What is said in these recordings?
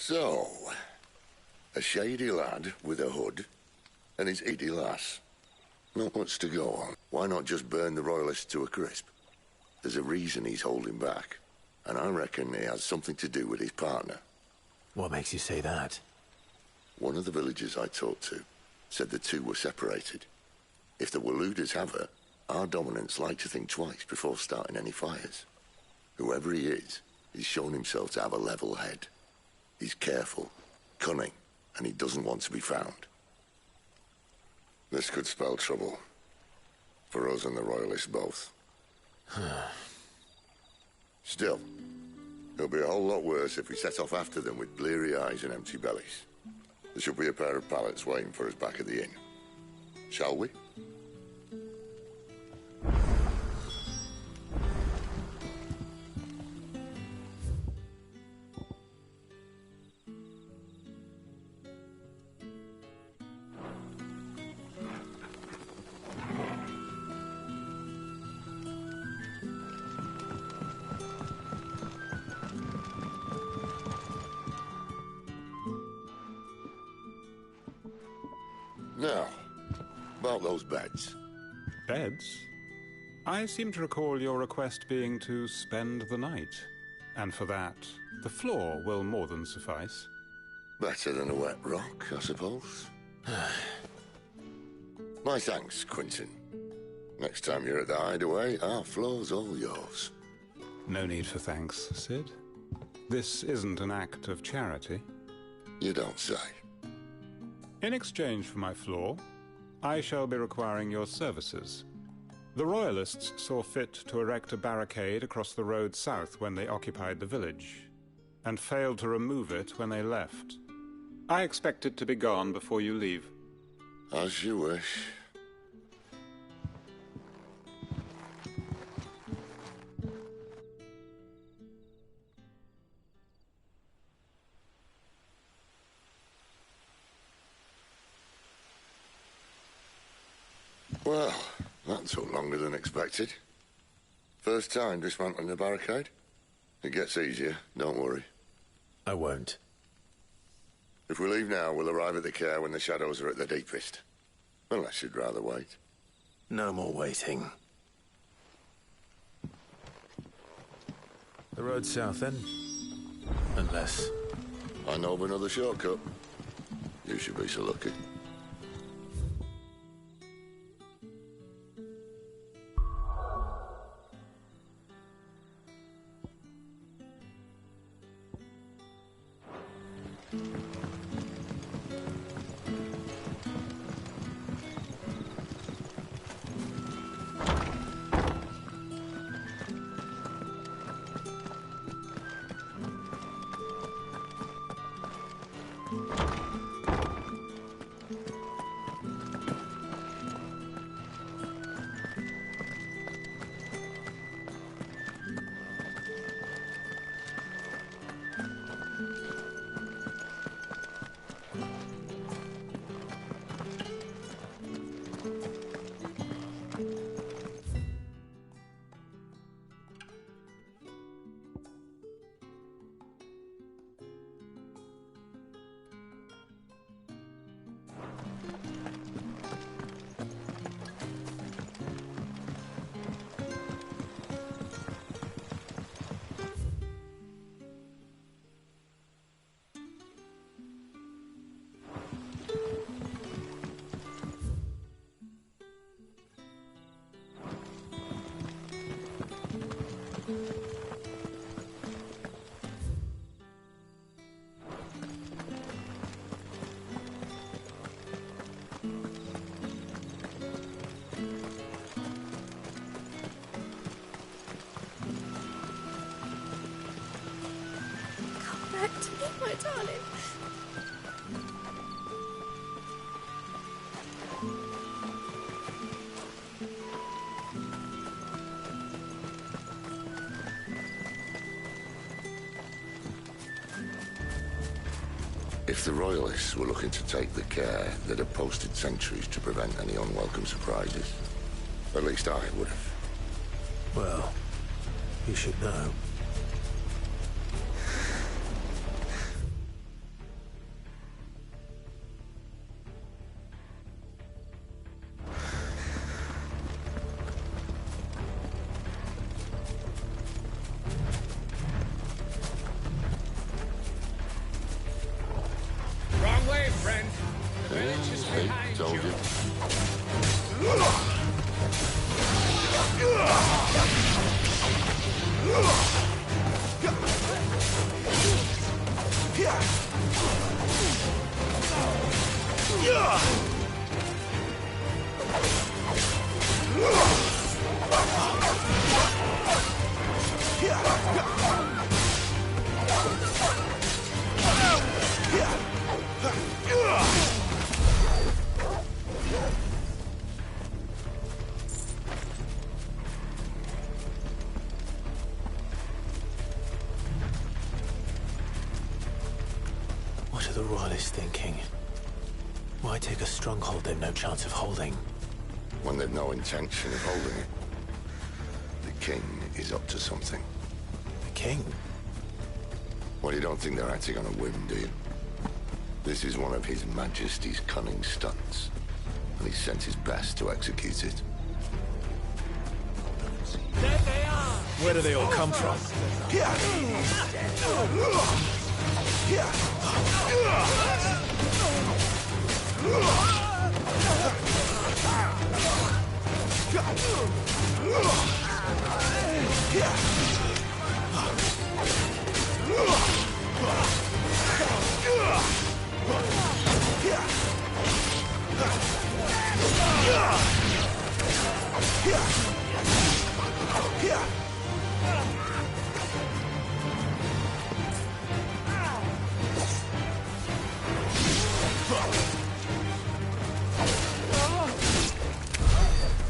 So, a shady lad with a hood and his eedy lass. Not much to go on. Why not just burn the royalists to a crisp? There's a reason he's holding back, and I reckon it has something to do with his partner. What makes you say that? One of the villagers I talked to said the two were separated. If the Waluders have her, our dominants like to think twice before starting any fires. Whoever he is, he's shown himself to have a level head. He's careful, cunning, and he doesn't want to be found. This could spell trouble. For us and the Royalists both. Still, it'll be a whole lot worse if we set off after them with bleary eyes and empty bellies. There should be a pair of pallets waiting for us back at the inn. Shall we? Now, about those beds. Beds? I seem to recall your request being to spend the night. And for that, the floor will more than suffice. Better than a wet rock, I suppose. My thanks, Quentin. Next time you're at the hideaway, our floor's all yours. No need for thanks, Sid. This isn't an act of charity. You don't say. In exchange for my floor, I shall be requiring your services. The Royalists saw fit to erect a barricade across the road south when they occupied the village, and failed to remove it when they left. I expect it to be gone before you leave. As you wish. Well, that took longer than expected. First time dismantling the barricade? It gets easier, don't worry. I won't. If we leave now, we'll arrive at the care when the shadows are at their deepest. Unless you'd rather wait. No more waiting. The road south, then? Unless... I know of another shortcut. You should be so lucky. Back to me, my darling. If the Royalists were looking to take the care, they'd have posted sentries to prevent any unwelcome surprises. At least I would have. Well, you should know. What are the Royalists thinking? Why take a stronghold they've no chance of holding? When they've no intention of holding it. The king is up to something. The king? Well, you don't think they're acting on a whim, do you? This is one of His Majesty's cunning stunts, and he sent his best to execute it. Where do they all come from?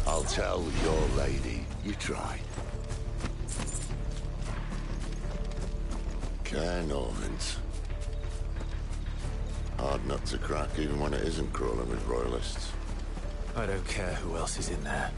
I'll tell your lady you tried. Care Normans. Hard nut to crack even when it isn't crawling with royalists. I don't care who else is in there.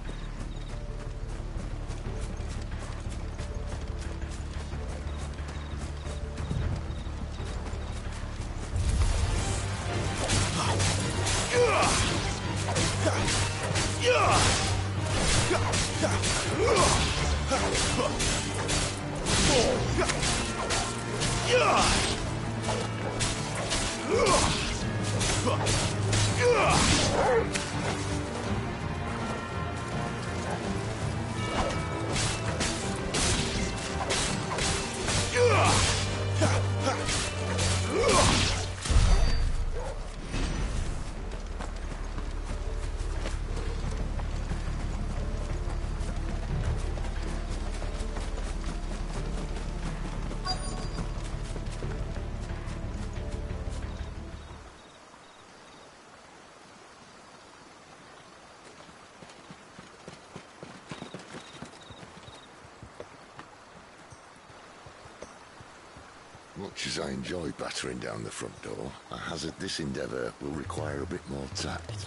Much as I enjoy battering down the front door, I hazard this endeavour will require a bit more tact.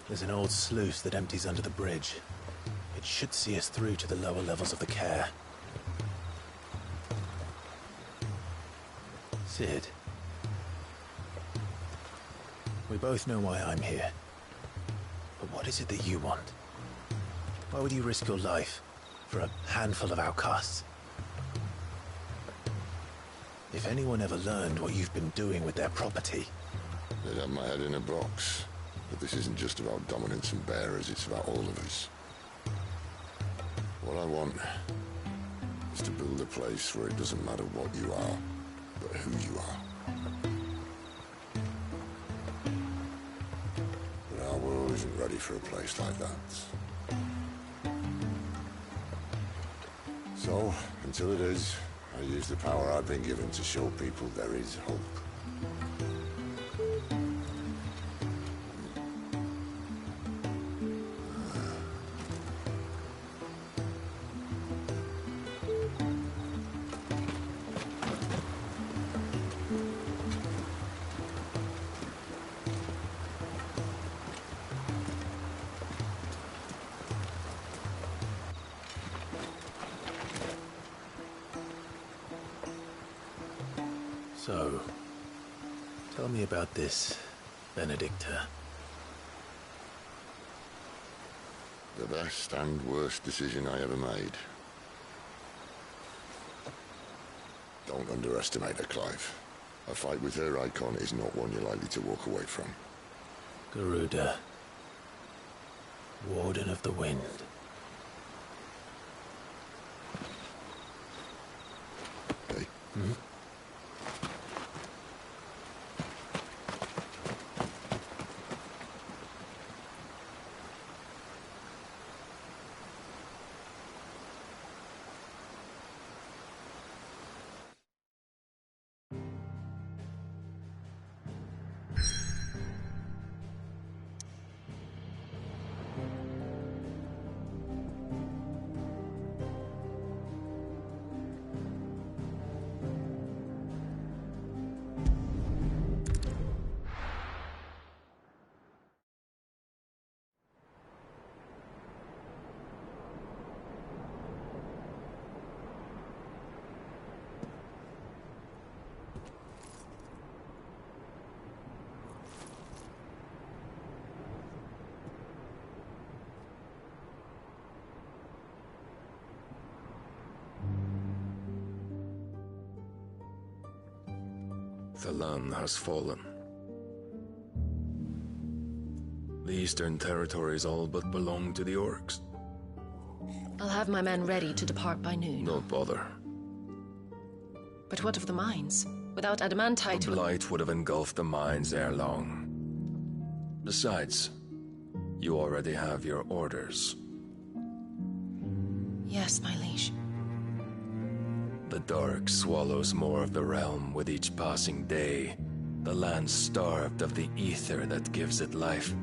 There's an old sluice that empties under the bridge. It should see us through to the lower levels of the care. Sid. We both know why I'm here. But what is it that you want? Why would you risk your life for a handful of outcasts? If anyone ever learned what you've been doing with their property... They'd have my head in a box. But this isn't just about dominance and bearers, it's about all of us. What I want is to build a place where it doesn't matter what you are, but who you are. But our world isn't ready for a place like that. So, until it is, I use the power I've been given to show people there is hope. So, tell me about this, Benedicta. The best and worst decision I ever made. Don't underestimate her, Clive. A fight with her icon is not one you're likely to walk away from. Garuda. Warden of the Wind. Hey? The land has fallen. The Eastern Territories all but belong to the orcs. I'll have my men ready to depart by noon. Don't bother. But what of the mines? Without adamantite... The blight would have engulfed the mines ere long. Besides, you already have your orders. Yes, my liege. The dark swallows more of the realm with each passing day. The land starved of the ether that gives it life.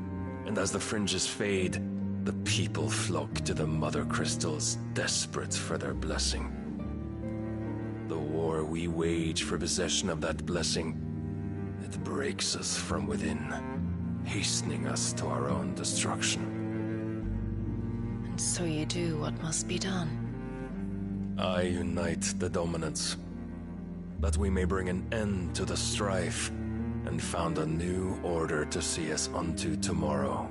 And as the fringes fade, the people flock to the mother crystals, desperate for their blessing. The war we wage for possession of that blessing, it breaks us from within, hastening us to our own destruction. And so you do what must be done. I unite the dominants, that we may bring an end to the strife, and found a new order to see us unto tomorrow.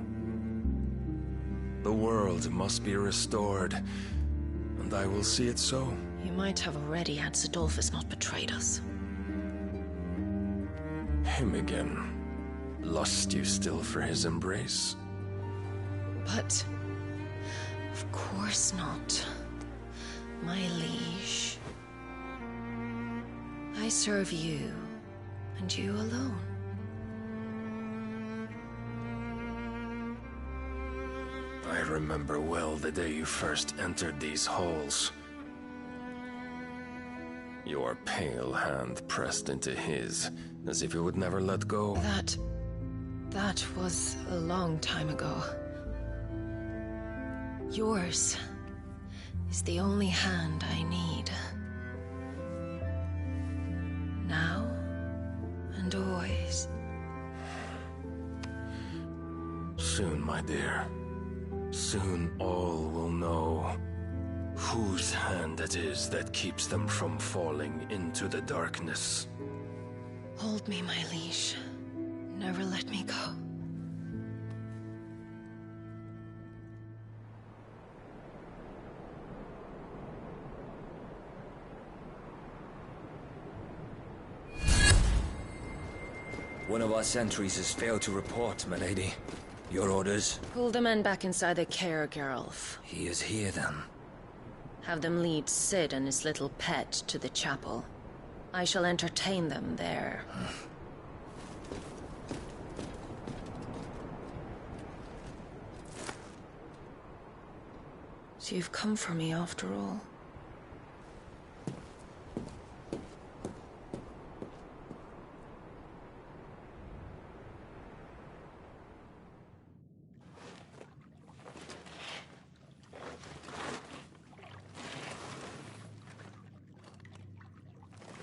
The world must be restored, and I will see it so. You might have already had Zidolphus not betrayed us. Him again. Lust you still for his embrace? But... of course not. My liege. I serve you, and you alone. I remember well the day you first entered these halls. Your pale hand pressed into his, as if it would never let go. That was a long time ago. Yours is the only hand I need. Now and always. Soon, my dear. Soon all will know whose hand it is that keeps them from falling into the darkness. Hold me, my liege. Never let me go. One of our sentries has failed to report, my lady. Your orders? Pull the men back inside their care, Geralf. He is here, then. Have them lead Sid and his little pet to the chapel. I shall entertain them there. So you've come for me after all.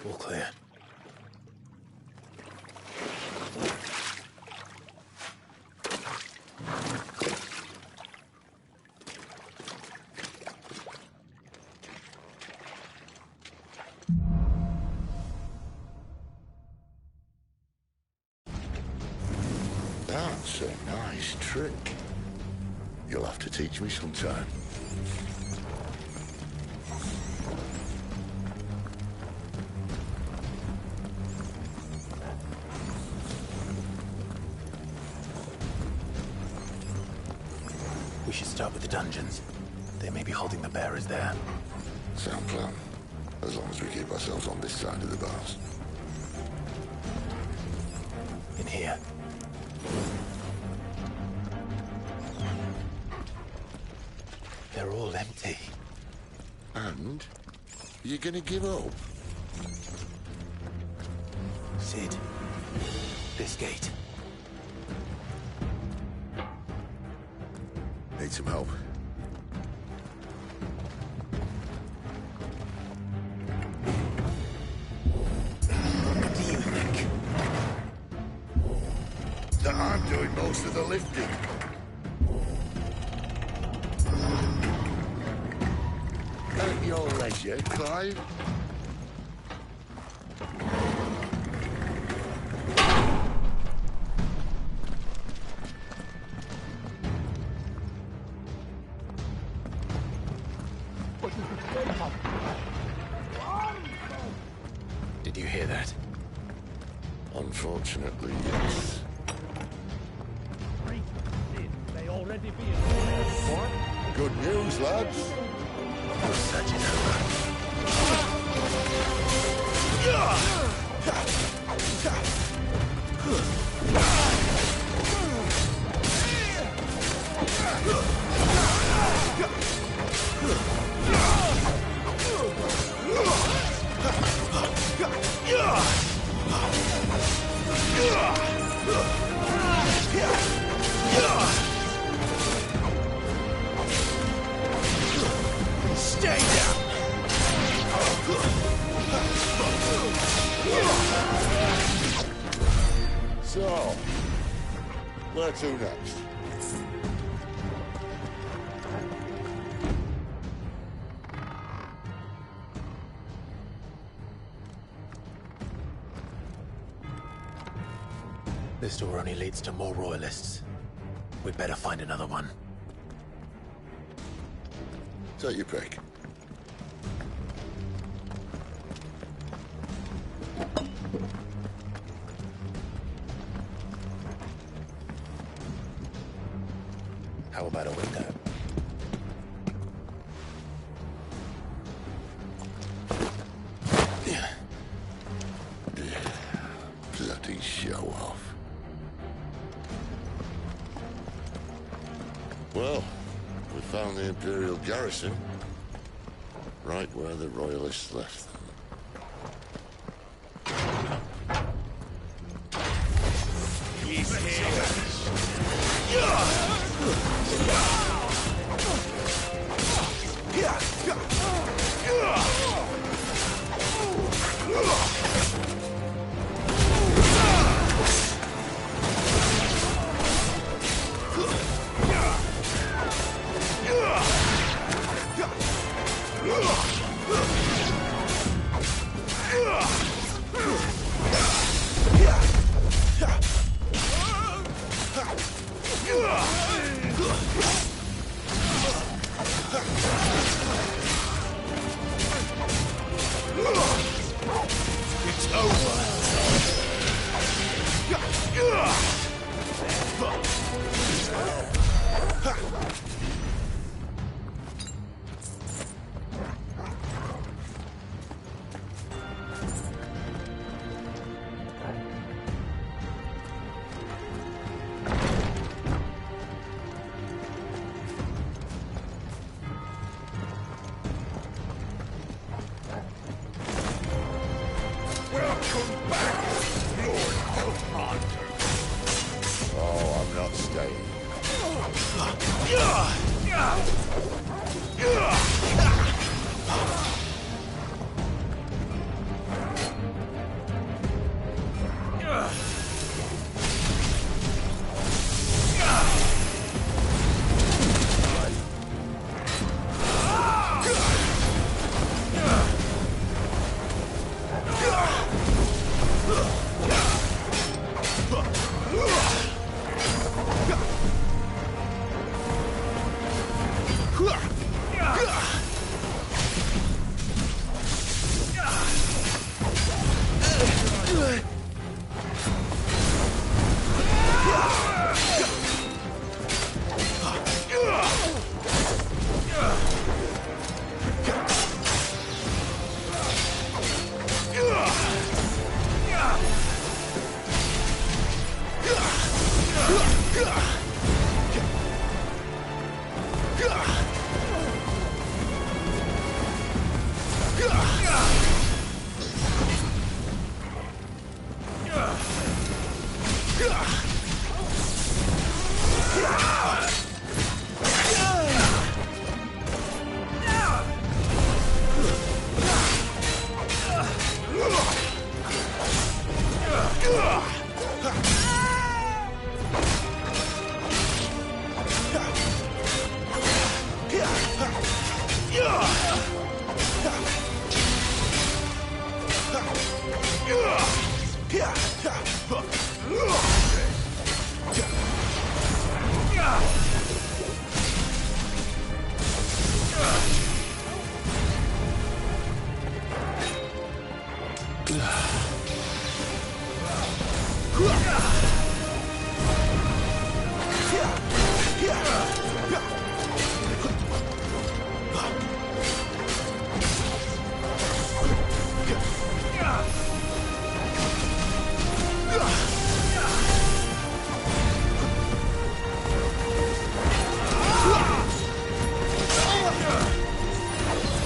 All clear. That's a nice trick. You'll have to teach me sometime. We should start with the dungeons. They may be holding the bearers there. Sound plan. As long as we keep ourselves on this side of the bars. In here. They're all empty. And? You're gonna give up? Sid. This gate. Need some help? What do you think? That I'm doing most of the lifting. At your leisure, Clive. Did you hear that? Unfortunately, yes. They already be in. Good news, lads. Your search is over. Stay down! So, where to next? This door only leads to more royalists. We'd better find another one. Take your pick. How about a window? Bloody show off. Well, we found the Imperial garrison, right where the Royalists left them. He's here! It's over! Welcome back, Lord Commander! Oh, I'm not staying.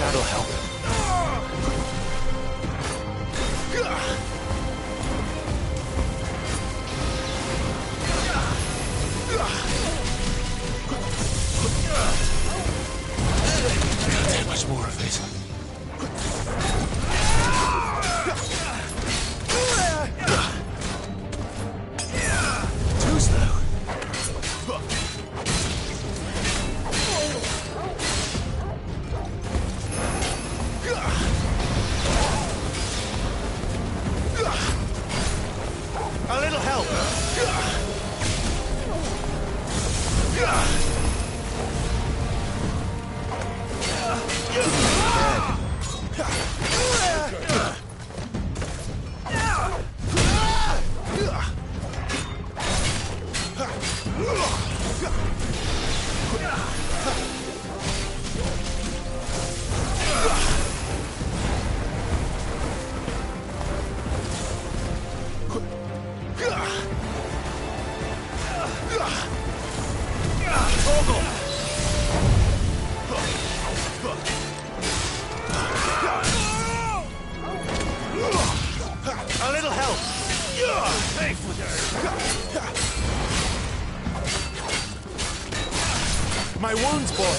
That'll help. Can't take much more of it. Too slow. A little help. A little help. Pay for that. My wounds, boy.